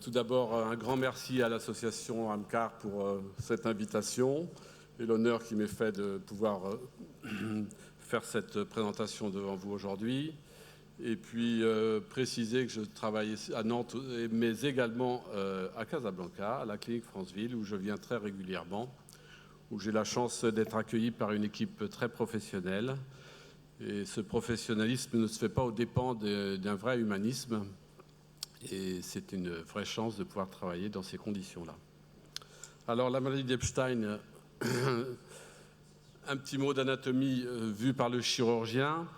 Tout d'abord, un grand merci à l'association AMCAR pour cette invitation et l'honneur qui m'est fait de pouvoir faire cette présentation devant vous aujourd'hui. Et puis préciser que je travaille à Nantes, mais également à Casablanca, à la clinique Franceville, où je viens très régulièrement, où j'ai la chance d'être accueilli par une équipe très professionnelle. Et ce professionnalisme ne se fait pas aux dépens d'un vrai humanisme. Et c'est une vraie chance de pouvoir travailler dans ces conditions-là. Alors, la maladie d'Epstein, un petit mot d'anatomie vu par le chirurgien.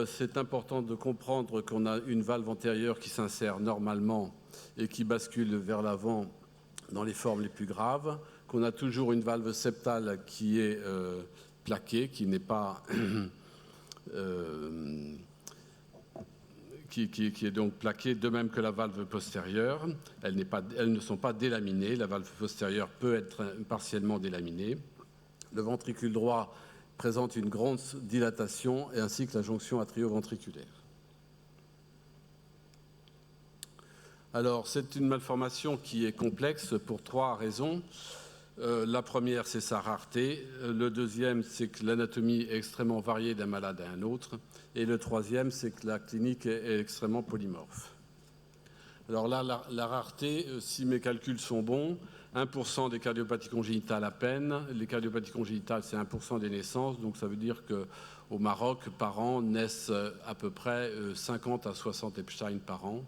C'est important de comprendre qu'on a une valve antérieure qui s'insère normalement et qui bascule vers l'avant dans les formes les plus graves, qu'on a toujours une valve septale qui est plaquée, qui n'est pas... qui est donc plaquée, de même que la valve postérieure. Elles ne sont pas délaminées. La valve postérieure peut être partiellement délaminée. Le ventricule droit présente une grande dilatation ainsi que la jonction atrioventriculaire. Alors, c'est une malformation qui est complexe pour trois raisons. La première, c'est sa rareté. Le deuxième, c'est que l'anatomie est extrêmement variée d'un malade à un autre. Et le troisième, c'est que la clinique est extrêmement polymorphe. Alors là, la rareté, si mes calculs sont bons, 1% des cardiopathies congénitales à peine. Les cardiopathies congénitales, c'est 1% des naissances. Donc ça veut dire qu'au Maroc, par an, naissent à peu près 50 à 60 Epstein par an.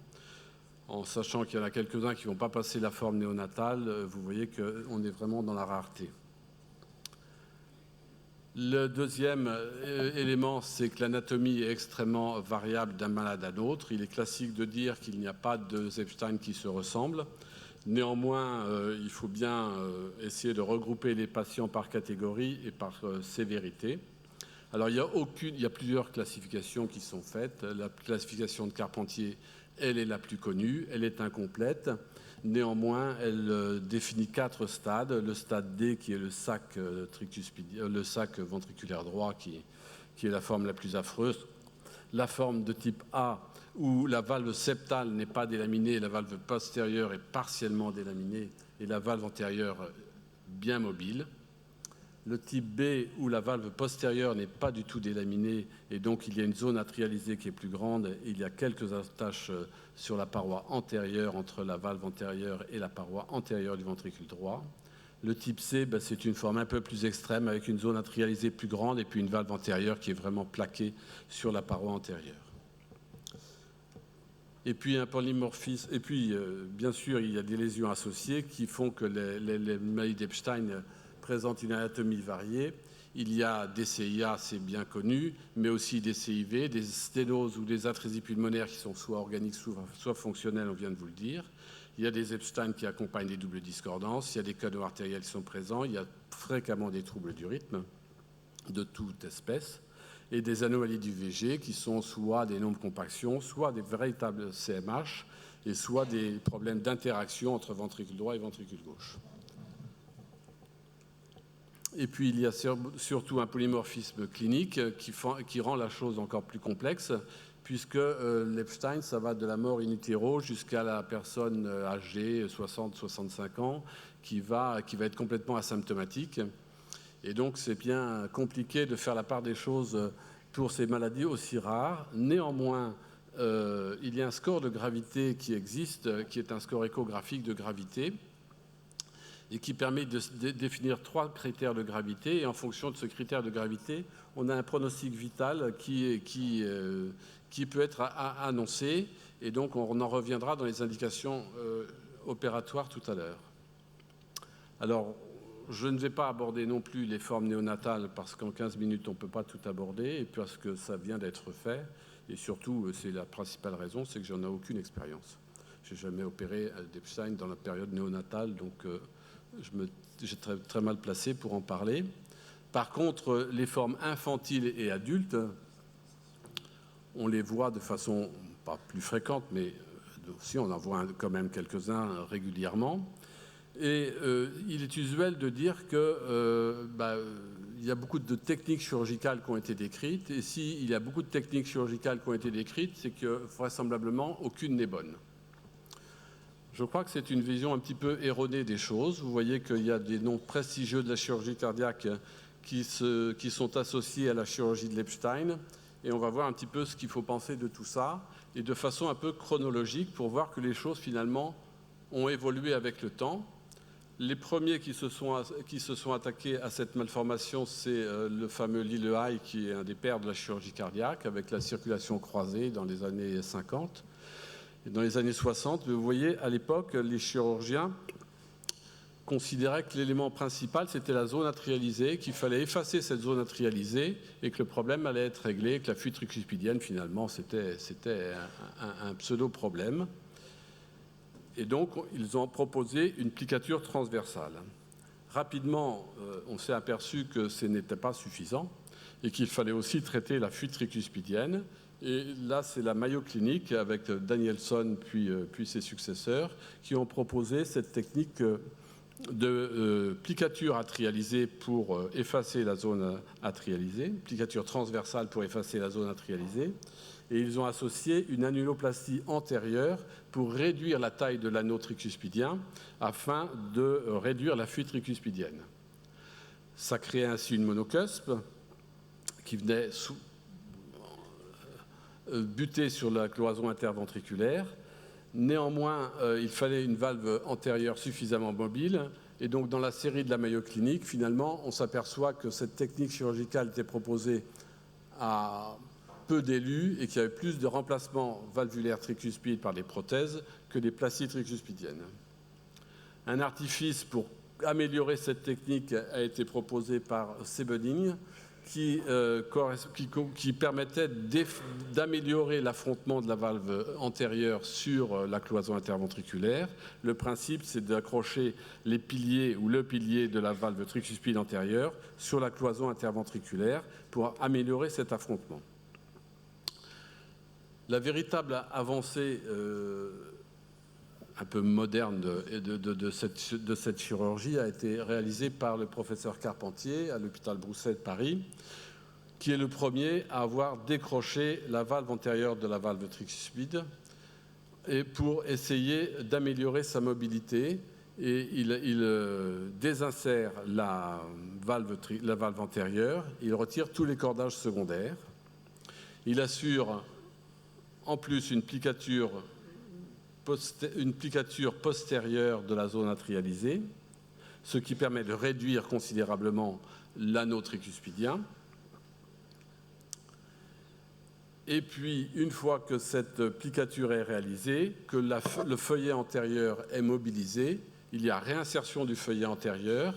En sachant qu'il y en a quelques-uns qui ne vont pas passer la forme néonatale, vous voyez qu'on est vraiment dans la rareté. Le deuxième élément, c'est que l'anatomie est extrêmement variable d'un malade à l'autre. Il est classique de dire qu'il n'y a pas deux Epstein qui se ressemblent. Néanmoins, il faut bien essayer de regrouper les patients par catégorie et par sévérité. Alors, il y a plusieurs classifications qui sont faites. La classification de Carpentier, elle est la plus connue, elle est incomplète. Néanmoins, elle définit 4 stades. Le stade D, qui est le sac ventriculaire droit, qui est la forme la plus affreuse. La forme de type A, où la valve septale n'est pas délaminée, la valve postérieure est partiellement délaminée et la valve antérieure bien mobile. Le type B, où la valve postérieure n'est pas du tout délaminée et donc il y a une zone atrialisée qui est plus grande et il y a quelques attaches sur la paroi antérieure entre la valve antérieure et la paroi antérieure du ventricule droit. Le type C, c'est une forme un peu plus extrême avec une zone atrialisée plus grande et puis une valve antérieure qui est vraiment plaquée sur la paroi antérieure. Et puis un polymorphisme. Et puis, bien sûr, il y a des lésions associées qui font que les maladies d'Epstein présentent une anatomie variée. Il y a des CIA, c'est bien connu, mais aussi des CIV, des sténoses ou des atrésies pulmonaires qui sont soit organiques, soit fonctionnelles, on vient de vous le dire. Il y a des Epstein qui accompagnent des doubles discordances, il y a des canaux artériels qui sont présents, il y a fréquemment des troubles du rythme de toute espèce, et des anomalies du VG qui sont soit des nombres-compactions, soit des véritables CMH, et soit des problèmes d'interaction entre ventricule droit et ventricule gauche. Et puis, il y a surtout un polymorphisme clinique qui rend la chose encore plus complexe, puisque l'Epstein, ça va de la mort in utero jusqu'à la personne âgée, 60-65 ans, qui va être complètement asymptomatique. Et donc, c'est bien compliqué de faire la part des choses pour ces maladies aussi rares. Néanmoins, il y a un score de gravité qui existe, qui est un score échographique de gravité, et qui permet de définir 3 critères de gravité. Et en fonction de ce critère de gravité, on a un pronostic vital qui peut être annoncé. Et donc, on en reviendra dans les indications opératoires tout à l'heure. Alors, je ne vais pas aborder non plus les formes néonatales parce qu'en 15 minutes, on ne peut pas tout aborder et parce que ça vient d'être fait. Et surtout, c'est la principale raison, c'est que j'en ai aucune expérience. Je n'ai jamais opéré d'Epstein dans la période néonatale, donc j'ai très mal placé pour en parler. Par contre, les formes infantiles et adultes, on les voit de façon pas plus fréquente, mais aussi on en voit quand même quelques-uns régulièrement. Et il est usuel de dire que il y a beaucoup de techniques chirurgicales qui ont été décrites, et s'il y a beaucoup de techniques chirurgicales qui ont été décrites, c'est que vraisemblablement aucune n'est bonne. Je crois que c'est une vision un petit peu erronée des choses. Vous voyez qu'il y a des noms prestigieux de la chirurgie cardiaque qui sont associés à la chirurgie de l'Epstein. Et on va voir un petit peu ce qu'il faut penser de tout ça, et de façon un peu chronologique pour voir que les choses finalement ont évolué avec le temps. Les premiers qui se sont attaqués à cette malformation, c'est le fameux Lillehei, qui est un des pères de la chirurgie cardiaque, avec la circulation croisée dans les années 50. Et dans les années 60, vous voyez, à l'époque, les chirurgiens considéraient que l'élément principal, c'était la zone atrialisée, qu'il fallait effacer cette zone atrialisée et que le problème allait être réglé, que la fuite tricuspidienne, finalement, c'était un pseudo-problème. Et donc, ils ont proposé une plicature transversale. Rapidement, on s'est aperçu que ce n'était pas suffisant et qu'il fallait aussi traiter la fuite tricuspidienne. Et là, c'est la Mayo Clinic avec Danielson puis ses successeurs qui ont proposé cette technique de plicature atrialisée pour effacer la zone atrialisée, plicature transversale pour effacer la zone atrialisée. Et ils ont associé une annuloplastie antérieure pour réduire la taille de l'anneau tricuspidien afin de réduire la fuite tricuspidienne. Ça créait ainsi une monocuspe qui venait buter sur la cloison interventriculaire. Néanmoins, il fallait une valve antérieure suffisamment mobile. Et donc, dans la série de la Mayo Clinic, finalement, on s'aperçoit que cette technique chirurgicale était proposée à peu d'élus et qu'il y avait plus de remplacements valvulaires tricuspides par des prothèses que des placies tricuspidiennes. Un artifice pour améliorer cette technique a été proposé par Sebening, qui permettait d'améliorer l'affrontement de la valve antérieure sur la cloison interventriculaire. Le principe, c'est d'accrocher les piliers ou le pilier de la valve tricuspide antérieure sur la cloison interventriculaire pour améliorer cet affrontement. La véritable avancée un peu moderne de cette chirurgie a été réalisée par le professeur Carpentier à l'hôpital Broussais de Paris, qui est le premier à avoir décroché la valve antérieure de la valve tricuspide et pour essayer d'améliorer sa mobilité. Et il désinsère la valve antérieure, il retire tous les cordages secondaires, il assure en plus une plicature postérieure de la zone atrialisée, ce qui permet de réduire considérablement l'anneau tricuspidien. Et puis, une fois que cette plicature est réalisée, que le feuillet antérieur est mobilisé, il y a réinsertion du feuillet antérieur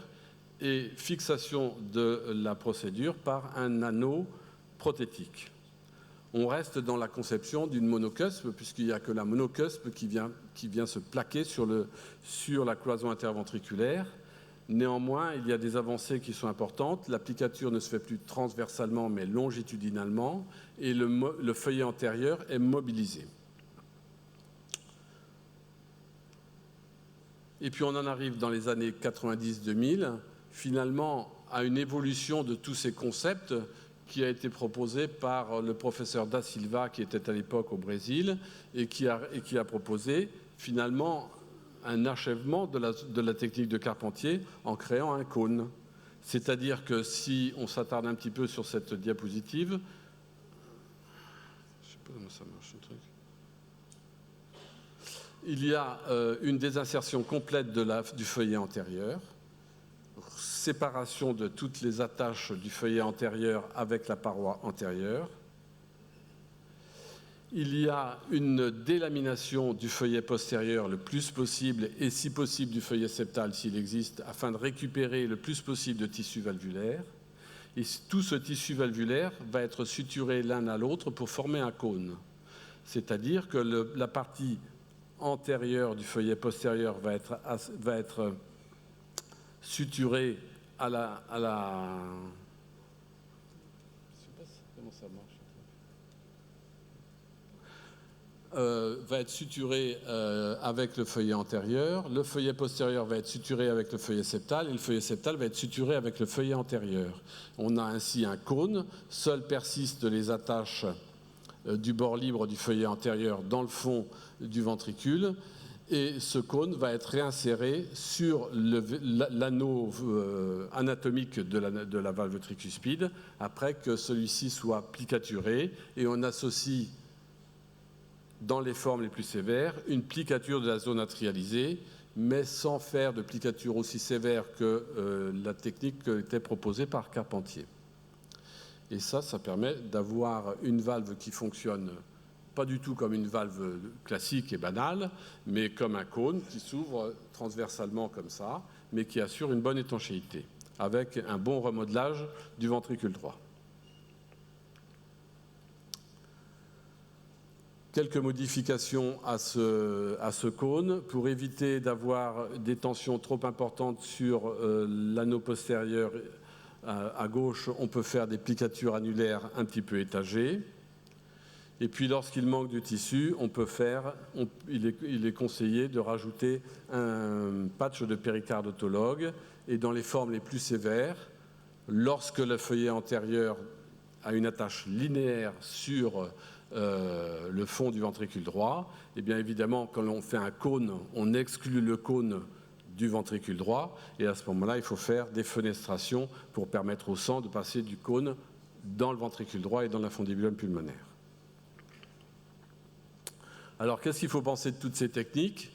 et fixation de la procédure par un anneau prothétique. On reste dans la conception d'une monocuspe, puisqu'il n'y a que la monocuspe qui vient se plaquer sur la cloison interventriculaire. Néanmoins, il y a des avancées qui sont importantes. L'applicature ne se fait plus transversalement, mais longitudinalement, et le feuillet antérieur est mobilisé. Et puis on en arrive dans les années 90-2000, finalement, à une évolution de tous ces concepts qui a été proposé par le professeur Da Silva, qui était à l'époque au Brésil, et qui a proposé finalement un achèvement de la technique de Carpentier en créant un cône. C'est-à-dire que si on s'attarde un petit peu sur cette diapositive, je ne sais pas comment ça marche le truc. Il y a une désinsertion complète du feuillet antérieur, séparation de toutes les attaches du feuillet antérieur avec la paroi antérieure. Il y a une délamination du feuillet postérieur le plus possible et si possible du feuillet septal s'il existe afin de récupérer le plus possible de tissu valvulaire. Et tout ce tissu valvulaire va être suturé l'un à l'autre pour former un cône. C'est-à-dire que la partie antérieure du feuillet postérieur va être suturée à la... Je ne sais pas comment ça marche. Va être suturé avec le feuillet antérieur, le feuillet postérieur va être suturé avec le feuillet septal et le feuillet septal va être suturé avec le feuillet antérieur. On a ainsi un cône, seules persistent les attaches du bord libre du feuillet antérieur dans le fond du ventricule Et ce cône va être réinséré sur l'anneau anatomique de la valve tricuspide après que celui-ci soit plicaturé, et on associe dans les formes les plus sévères une plicature de la zone atrialisée, mais sans faire de plicature aussi sévère que la technique qui était proposée par Carpentier. Et ça permet d'avoir une valve qui fonctionne pas du tout comme une valve classique et banale, mais comme un cône qui s'ouvre transversalement comme ça, mais qui assure une bonne étanchéité, avec un bon remodelage du ventricule droit. Quelques modifications à ce cône pour éviter d'avoir des tensions trop importantes sur l'anneau postérieur à gauche. On peut faire des plicatures annulaires un petit peu étagées. Et puis lorsqu'il manque du tissu, il est conseillé de rajouter un patch de péricarde autologue. Et dans les formes les plus sévères, lorsque le feuillet antérieur a une attache linéaire sur le fond du ventricule droit, et bien évidemment, quand on fait un cône, on exclut le cône du ventricule droit, et à ce moment-là, il faut faire des fenestrations pour permettre au sang de passer du cône dans le ventricule droit et dans l'infundibulum pulmonaire. Alors, qu'est-ce qu'il faut penser de toutes ces techniques?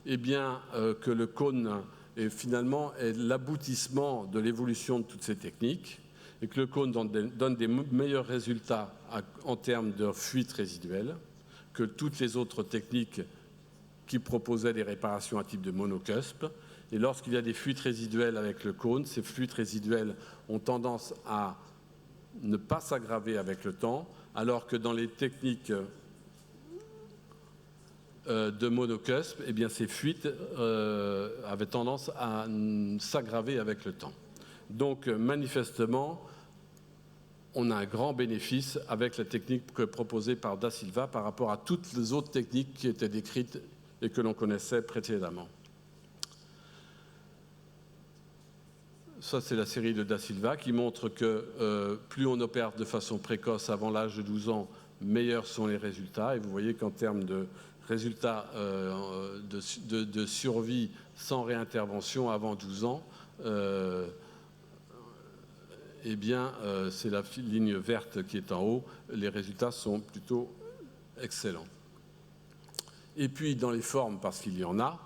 Eh bien, que le cône finalement est l'aboutissement de l'évolution de toutes ces techniques, et que le cône donne des meilleurs résultats en termes de fuite résiduelle que toutes les autres techniques qui proposaient des réparations à type de monocusp. Et lorsqu'il y a des fuites résiduelles avec le cône, ces fuites résiduelles ont tendance à ne pas s'aggraver avec le temps, alors que dans les techniques de monocusp, eh bien, ces fuites avaient tendance à s'aggraver avec le temps. Donc, manifestement, on a un grand bénéfice avec la technique proposée par Da Silva par rapport à toutes les autres techniques qui étaient décrites et que l'on connaissait précédemment. Ça, c'est la série de Da Silva qui montre que plus on opère de façon précoce avant l'âge de 12 ans, meilleurs sont les résultats. Et vous voyez qu'en termes de résultats de survie sans réintervention avant 12 ans, eh bien, c'est la ligne verte qui est en haut. Les résultats sont plutôt excellents. Et puis, dans les formes, parce qu'il y en a,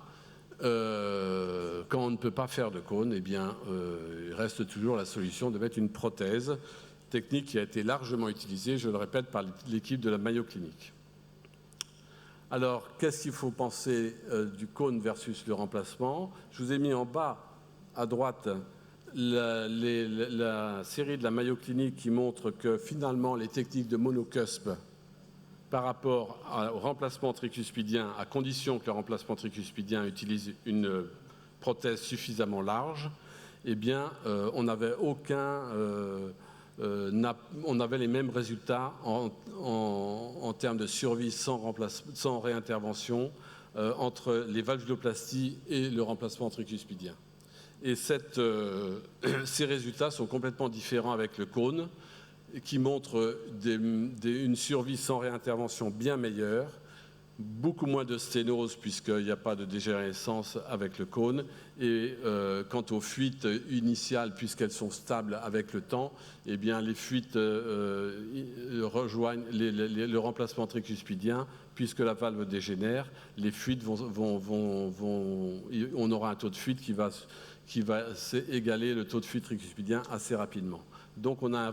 quand on ne peut pas faire de cône, eh bien, il reste toujours la solution de mettre une prothèse, technique qui a été largement utilisée, je le répète, par l'équipe de la Mayo Clinic. Alors, qu'est-ce qu'il faut penser du cône versus le remplacement? Je vous ai mis en bas, à droite, la série de la Mayo Clinic qui montre que finalement, les techniques de monocusp par rapport au remplacement tricuspidien, à condition que le remplacement tricuspidien utilise une prothèse suffisamment large, eh bien, on n'avait on avait les mêmes résultats en termes de survie sans réintervention entre les valvuloplasties et le remplacement tricuspidien. Et ces résultats sont complètement différents avec le cône, qui montre une survie sans réintervention bien meilleure, beaucoup moins de sténose puisqu'il n'y a pas de dégénérescence avec le cône, et quant aux fuites initiales, puisqu'elles sont stables avec le temps, eh bien les fuites rejoignent le remplacement tricuspidien, puisque la valve dégénère, les fuites on aura un taux de fuite qui va égaler le taux de fuite tricuspidien assez rapidement. Donc on a un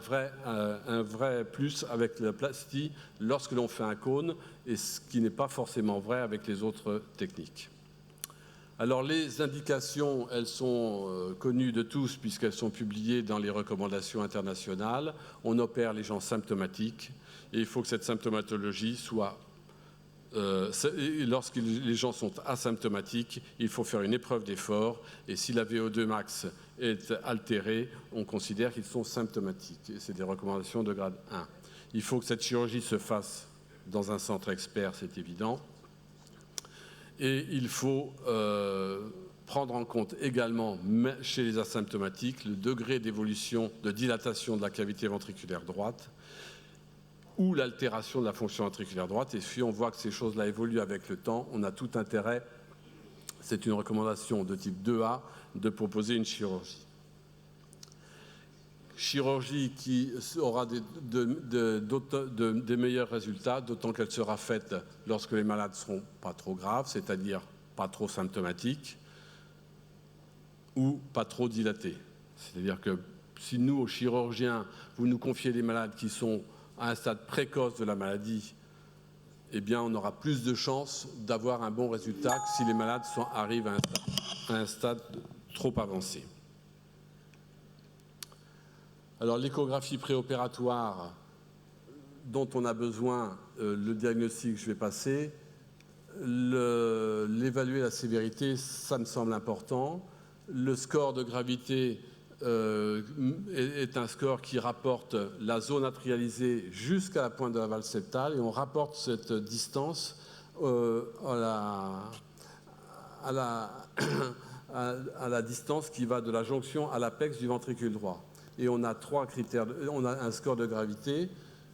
vrai plus avec la plastie lorsque l'on fait un cône, et ce qui n'est pas forcément vrai avec les autres techniques. Alors les indications, elles sont connues de tous puisqu'elles sont publiées dans les recommandations internationales. On opère les gens symptomatiques et il faut que cette symptomatologie soit... lorsque les gens sont asymptomatiques, il faut faire une épreuve d'effort, et si la VO2 max est altérée, on considère qu'ils sont symptomatiques. Et c'est des recommandations de grade 1. Il faut que cette chirurgie se fasse dans un centre expert, c'est évident. Et il faut prendre en compte également, chez les asymptomatiques, le degré d'évolution, de dilatation de la cavité ventriculaire droite, ou l'altération de la fonction ventriculaire droite. Et si on voit que ces choses-là évoluent avec le temps, on a tout intérêt c'est une recommandation de type 2A de proposer une chirurgie. Chirurgie qui aura des meilleurs résultats, d'autant qu'elle sera faite lorsque les malades ne seront pas trop graves, c'est-à-dire pas trop symptomatiques ou pas trop dilatés. C'est-à-dire que si nous, aux chirurgiens, vous nous confiez des malades qui sont à un stade précoce de la maladie, eh bien, on aura plus de chances d'avoir un bon résultat que si les malades arrivent à un stade trop avancé. Alors, l'échographie préopératoire dont on a besoin, le diagnostic, je vais passer. L'évaluer la sévérité, ça me semble important. Le score de gravité est un score qui rapporte la zone atrialisée jusqu'à la pointe de la valve septale et on rapporte cette distance à la distance qui va de la jonction à l'apex du ventricule droit. Et on a 3 critères. On a un score de gravité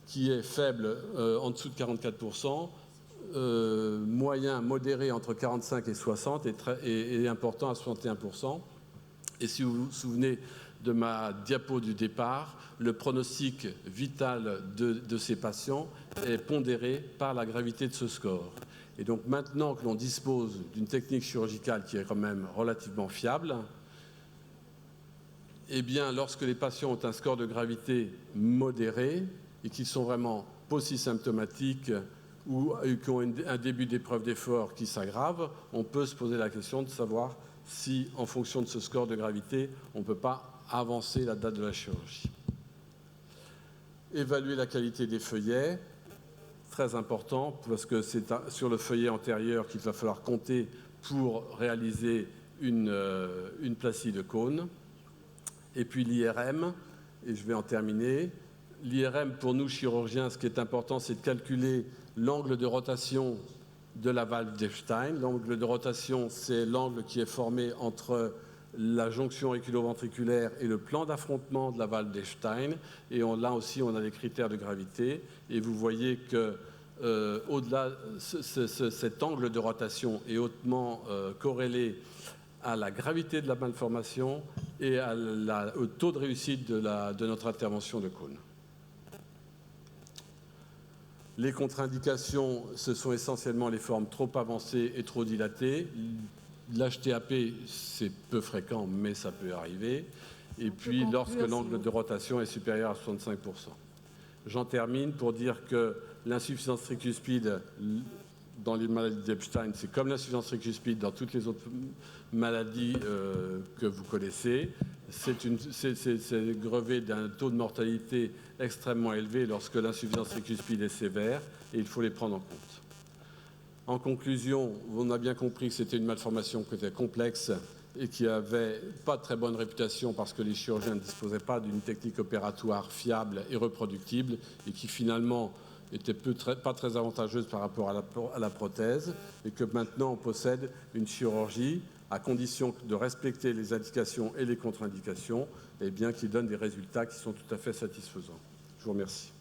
qui est faible en dessous de 44%, moyen, modéré entre 45 et 60 et important à 61%. Et si vous vous souvenez de ma diapo du départ, le pronostic vital de ces patients est pondéré par la gravité de ce score. Et donc maintenant que l'on dispose d'une technique chirurgicale qui est quand même relativement fiable, eh bien, lorsque les patients ont un score de gravité modéré et qu'ils sont vraiment post-symptomatiques ou qui ont un début d'épreuve d'effort qui s'aggrave, on peut se poser la question de savoir si, en fonction de ce score de gravité, on ne peut pas avancer la date de la chirurgie. Évaluer la qualité des feuillets, très important, parce que c'est sur le feuillet antérieur qu'il va falloir compter pour réaliser une placie de cône. Et puis l'IRM, et je vais en terminer. L'IRM, pour nous, chirurgiens, ce qui est important, c'est de calculer l'angle de rotation de la valve d'Epstein. L'angle de rotation, c'est l'angle qui est formé entre la jonction auriculo-ventriculaire et le plan d'affrontement de la valve d'Epstein. Et là aussi, on a les critères de gravité. Et vous voyez que au-delà, cet angle de rotation est hautement corrélé à la gravité de la malformation et au taux de réussite de notre intervention de cône. Les contre-indications, ce sont essentiellement les formes trop avancées et trop dilatées. L'HTAP, c'est peu fréquent, mais ça peut arriver. Et puis, lorsque l'angle de rotation est supérieur à 65%. J'en termine pour dire que l'insuffisance tricuspide dans les maladies d'Epstein, c'est comme l'insuffisance tricuspide dans toutes les autres maladies que vous connaissez. C'est grevé d'un taux de mortalité extrêmement élevé lorsque l'insuffisance tricuspide est sévère et il faut les prendre en compte. En conclusion, on a bien compris que c'était une malformation qui était complexe et qui n'avait pas de très bonne réputation parce que les chirurgiens ne disposaient pas d'une technique opératoire fiable et reproductible et qui finalement était pas très avantageuse par rapport à la prothèse et que maintenant on possède une chirurgie à condition de respecter les indications et les contre-indications et bien qui donne des résultats qui sont tout à fait satisfaisants. Je vous remercie.